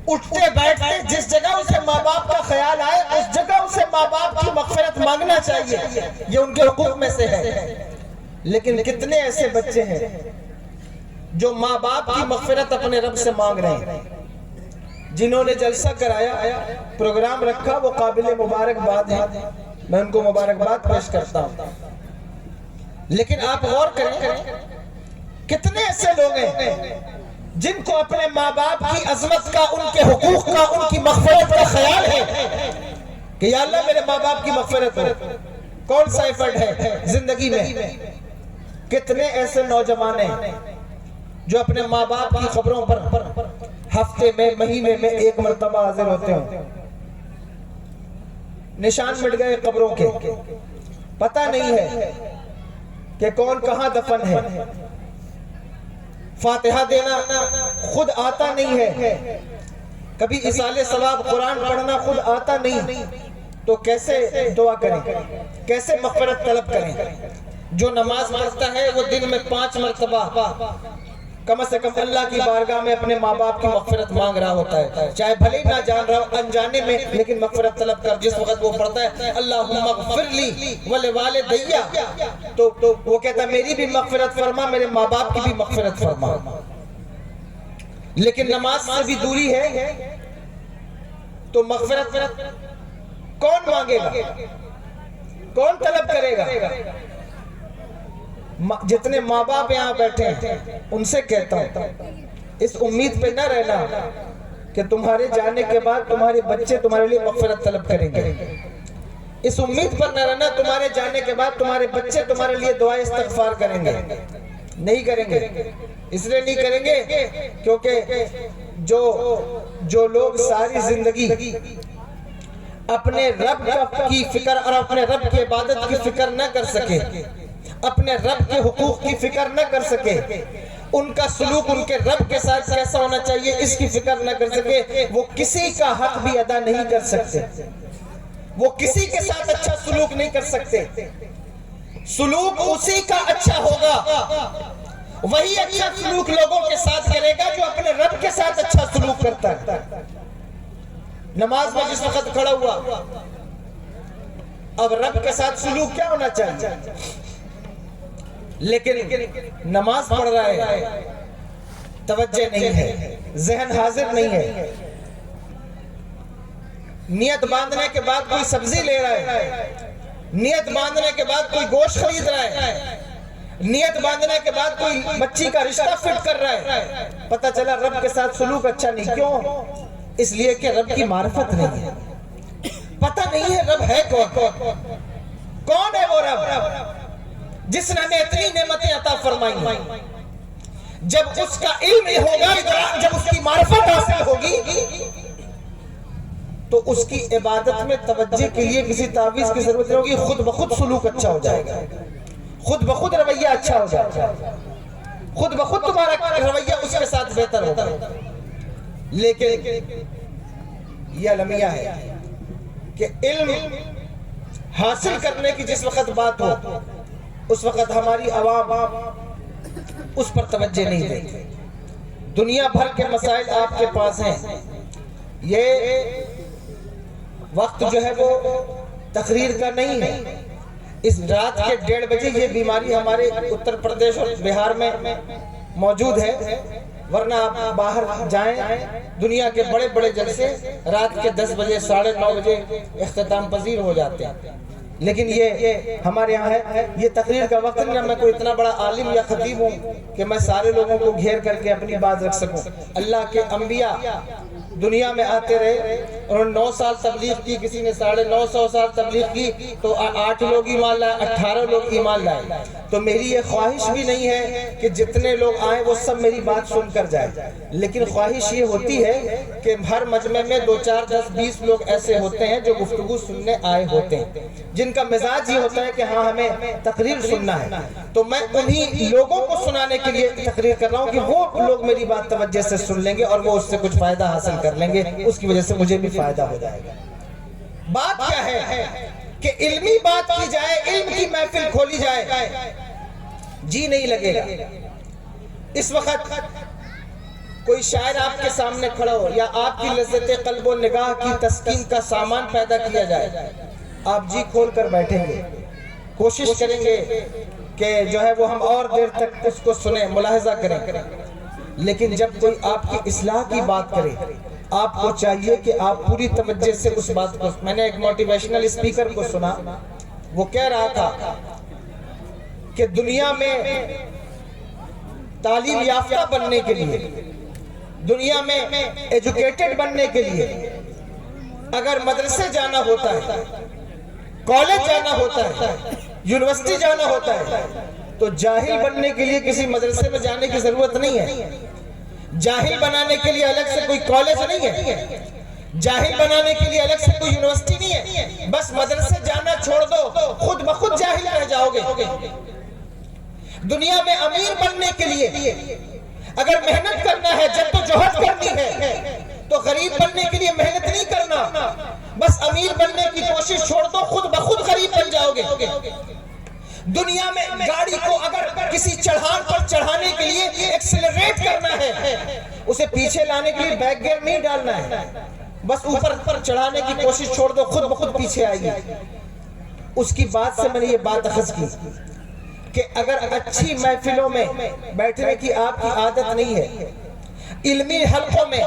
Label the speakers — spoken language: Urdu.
Speaker 1: اٹھتے بیٹھتے جس جگہ اسے ماں باپ کا خیال آئے اس جگہ اسے ماں باپ کی مغفرت مانگنا چاہیے، یہ ان کے حقوق میں سے ہے۔ لیکن کتنے ایسے بچے ہیں جو ماں باپ کی مغفرت اپنے رب سے مانگ رہے ہیں؟ جنہوں نے جلسہ کرایا، پروگرام رکھا، وہ قابل مبارکباد ہیں، میں ان کو مبارکباد پیش کرتا ہوں۔ لیکن آپ غور کریں، کتنے ایسے لوگ ہیں جن کو اپنے ماں باپ کی عظمت کا، ان کے حقوق کا، ان کی مغفرت کا خیال ہے کہ یا اللہ میرے ماں باپ کی مغفرت ہو۔ کون سا ایفرٹ ہے زندگی میں؟ کتنے ایسے نوجوان ہیں جو اپنے ماں باپ کی قبروں پر ہفتے میں، مہینے میں ایک مرتبہ حاضر ہوتے ہیں۔ نشان مٹ گئے قبروں کے، پتہ نہیں ہے کہ کون کہاں دفن ہے، فاتحہ دینا خود آتا نہیں ہے، کبھی اصالِ ثواب قرآن پڑھنا خود آتا نہیں، تو کیسے دعا کریں، کیسے مغفرت طلب کریں؟ جو نماز پڑھتا ہے وہ دن میں 5 مرتبہ کم سے کم اللہ کی بارگاہ میں اپنے ماں باپ کی مغفرت مانگ رہا ہوتا ہے، چاہے بھلے نہ جان رہا ہو، انجانے میں، لیکن مغفرت طلب کر جس وقت وہ پڑھتا ہے اللہم اغفر لی ولوالدیّ، تو وہ کہتا ہے میری بھی مغفرت فرما، میرے ماں باپ کی بھی مغفرت فرما۔ لیکن نماز سے بھی دوری ہے تو مغفرت کون مانگے گا، کون طلب کرے گا؟ جتنے ماں باپ یہاں بیٹھے ہیں ان سے کہتا ہوں اس امید پہ نہ رہنا کہ تمہارے جانے کے بعد تمہارے بچے تمہارے لیے مغفرت طلب کریں گے، اس امید پر نہ رہنا تمہارے جانے کے بعد تمہارے بچے تمہارے لیے دعائے استغفار کریں گے، نہیں کریں گے۔ اس لیے نہیں کریں گے کیونکہ جو لوگ ساری زندگی اپنے رب کی فکر اور اپنے رب کی عبادت کی فکر نہ کر سکے، اپنے رب کے حقوق کی فکر نہ کر سکے، ان کا سلوک ان کے رب کے ساتھ کیسا ہونا چاہیے اس کی فکر نہ کر سکے، وہ کسی کا حق بھی ادا نہیں کر سکتے، وہ کسی کے ساتھ اچھا سلوک نہیں کر سکتے۔ سلوک اسی کا اچھا ہوگا، وہی اچھا سلوک لوگوں کے ساتھ کرے گا جو اپنے رب کے ساتھ اچھا سلوک کرتا ہے۔ نماز میں جس وقت کھڑا ہوا، اب رب کے ساتھ سلوک کیا ہونا چاہیے؟ لیکن نماز پڑھ رہا ہے، توجہ نہیں ہے، ذہن حاضر نہیں ہے، نیت باندھنے کے بعد کوئی سبزی لے رہا ہے، نیت باندھنے کے بعد کوئی گوشت خرید رہا ہے، نیت باندھنے کے بعد کوئی بچی کا رشتہ فٹ کر رہا ہے، پتہ چلا رب کے ساتھ سلوک اچھا نہیں۔ کیوں؟ اس لیے کہ رب کی معرفت نہیں ہے، پتہ نہیں ہے رب ہے کون ہے وہ رب جس نے ہمیں اتنی نعمتیں عطا فرمائی۔ جب اس کا علم ہوگا، جب اس کی معرفت حاصل ہوگی تو اس کی عبادت میں توجہ کے لیے کسی تعویذ کی ضرورت نہیں ہوگی، خود بخود سلوک اچھا ہو جائے گا، خود بخود رویہ اچھا ہو جائے گا، خود بخود تمہارا رویہ اس کے ساتھ بہتر ہوگا۔ لیکن یہ المیہ ہے کہ علم حاصل کرنے کی جس وقت بات ہو اس وقت ہماری عوام اس پر توجہ نہیں دیتی۔ دنیا بھر کے مسائل آپ کے پاس ہیں، یہ وقت جو ہے وہ تقریر کا نہیں ہے، اس رات کے 1:30 بجے یہ بیماری ہمارے اتر پردیش اور بہار میں موجود ہے، ورنہ آپ باہر جائیں دنیا کے بڑے بڑے جلسے رات کے 10 بجے 9:30 بجے اختتام پذیر ہو جاتے ہیں، لیکن یہ ہمارے یہاں ہے، یہ تقریر کا وقت نہیں، میں کوئی اتنا بڑا عالم یا خطیب ہوں کہ میں سارے لوگوں کو گھیر کر کے اپنی بات رکھ سکوں۔ اللہ کے انبیاء دنیا میں آتے رہے، انہوں نے 9 سال تبلیغ کی، کسی نے 950 سال تبلیغ کی، تو 8 لوگ ایمان لائے، 18 لوگ ایمان لائے۔ تو میری یہ خواہش بھی نہیں ہے کہ جتنے لوگ آئیں وہ سب میری بات سن کر جائیں، لیکن خواہش یہ ہوتی ہے کہ ہر مجمع میں 2 4 10 20 لوگ ایسے ہوتے ہیں جو گفتگو سننے آئے ہوتے ہیں، جن کا مزاج یہ ہوتا ہے کہ ہاں ہمیں تقریر سننا ہے، تو میں انہی لوگوں کو سنانے کے لیے تقریر کر رہا ہوں کہ وہ لوگ میری بات توجہ سے سن لیں گے اور وہ اس سے کچھ فائدہ حاصل کر لیں گے، اس کی وجہ سے مجھے بھی فائدہ ہو جائے گا۔ بات کیا ہے کہ علمی بات کی جائے، علم کی محفل کھولی جائے، جی نہیں لگے گا۔ اس وقت کوئی شاعر آپ کے سامنے کھڑا ہو یا آپ کی لذت قلب و نگاہ کی تسکین کا سامان پیدا کیا جائے، آپ جی کھول کر بیٹھیں گے، کوشش کریں گے کہ جو ہے وہ ہم اور دیر تک اس کو سنیں، ملاحظہ کریں. لیکن جب کوئی آپ کی اصلاح کی بات کرے، آپ کو چاہیے کہ آپ پوری توجہ سے اس بات کو. میں نے ایک موٹیویشنل اسپیکر کو سنا، وہ کہہ رہا تھا کہ دنیا میں تعلیم یافتہ بننے کے لیے، دنیا میں ایجوکیٹڈ بننے کے لیے اگر مدرسے جانا ہوتا ہے، کالج جانا ہوتا ہے، یونیورسٹی جانا ہوتا ہے، تو جاہل بننے کے لیے کسی مدرسے میں جانے کی ضرورت نہیں ہے. جاہل بنانے کے لیے الگ سے کوئی کالج نہیں ہے، جاہل بنانے کے لیے الگ سے کوئی یونیورسٹی نہیں ہے. بس مدرسے جانا چھوڑ دو، خود بخود جاہل رہ جاؤ گے. دنیا میں امیر بننے کے لیے اگر محنت کرنا ہے، جدوجہد کرنی ہے، تو غریب بننے کے لیے محنت نہیں کرنا، بس امیر بننے کی کوشش چھوڑ دو، خود بخود غریب بن جاؤ گے. دنیا میں گاڑی کو اگر کسی چڑھان پر چڑھانے کے لیے ایکسلریٹ کرنا ہے، اسے پیچھے لانے کے لیے بیک گیئر نہیں ڈالنا ہے، بس اوپر چڑھانے کی کوشش چھوڑ دو، خود بخود پیچھے آئے گی. اس کی بات سے میں نے یہ بات اخذ کی کہ اگر اچھی محفلوں میں بیٹھنے کی آپ کی عادت نہیں ہے، علمی حلقوں میں